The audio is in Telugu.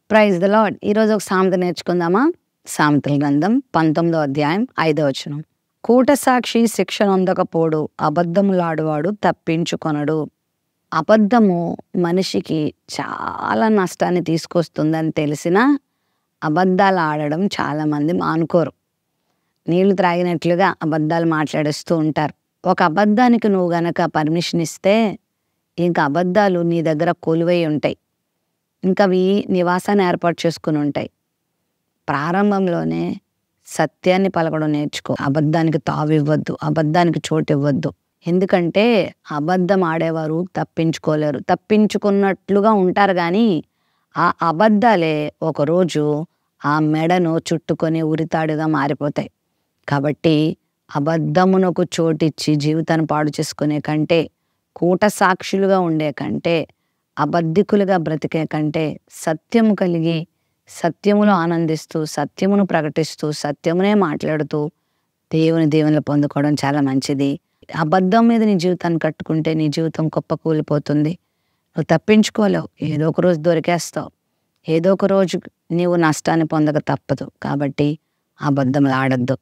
Praise the lord. ఈరోజు ఒక సామెత నేర్చుకుందామా? సామెతల గ్రంథం 19వ అధ్యాయం 5వ వచనం. కూట సాక్షి శిక్ష నొందకపోడు, అబద్ధములాడువాడు తప్పించుకొనడు. అబద్ధము మనిషికి చాలా నష్టాన్ని తీసుకొస్తుందని తెలిసినా అబద్ధాలు ఆడడం చాలామంది మానుకోరు. నీళ్లు త్రాగినట్లుగా అబద్ధాలు మాట్లాడేస్తూ ఉంటారు. ఒక అబద్ధానికి నువ్వు గనక పర్మిషన్ ఇస్తే ఇంకా అబద్ధాలు నీ దగ్గర కొలువై ఉంటాయి. ఇంకా అవి నివాసాన్ని ఏర్పాటు చేసుకుని ఉంటాయి. ప్రారంభంలోనే సత్యాన్ని పలకడం నేర్చుకో. అబద్ధానికి తావు ఇవ్వద్దు, అబద్ధానికి చోటు ఇవ్వద్దు. ఎందుకంటే అబద్ధం ఆడేవారు తప్పించుకోలేరు. తప్పించుకున్నట్లుగా ఉంటారు కానీ ఆ అబద్ధాలే ఒకరోజు ఆ మెడను చుట్టుకొని ఉరితాడుగా మారిపోతాయి. కాబట్టి అబద్ధమునకు చోటిచ్చి జీవితాన్ని పాడు చేసుకునే కంటే, కూట సాక్షులుగా ఉండే కంటే, అబద్ధికులుగా బ్రతికే కంటే సత్యము కలిగి సత్యములో ఆనందిస్తూ, సత్యమును ప్రకటిస్తూ, సత్యమునే మాట్లాడుతూ దేవుని దీవెనలు పొందుకోవడం చాలా మంచిది. అబద్ధం మీద నీ జీవితాన్ని కట్టుకుంటే నీ జీవితం కుప్పకూలిపోతుంది. నువ్వు తప్పించుకోలేవు. ఏదో ఒక రోజు దొరికేస్తావు. ఏదో ఒక రోజు నీవు నష్టాన్ని పొందక తప్పదు. కాబట్టి అబద్ధములు ఆడొద్దు.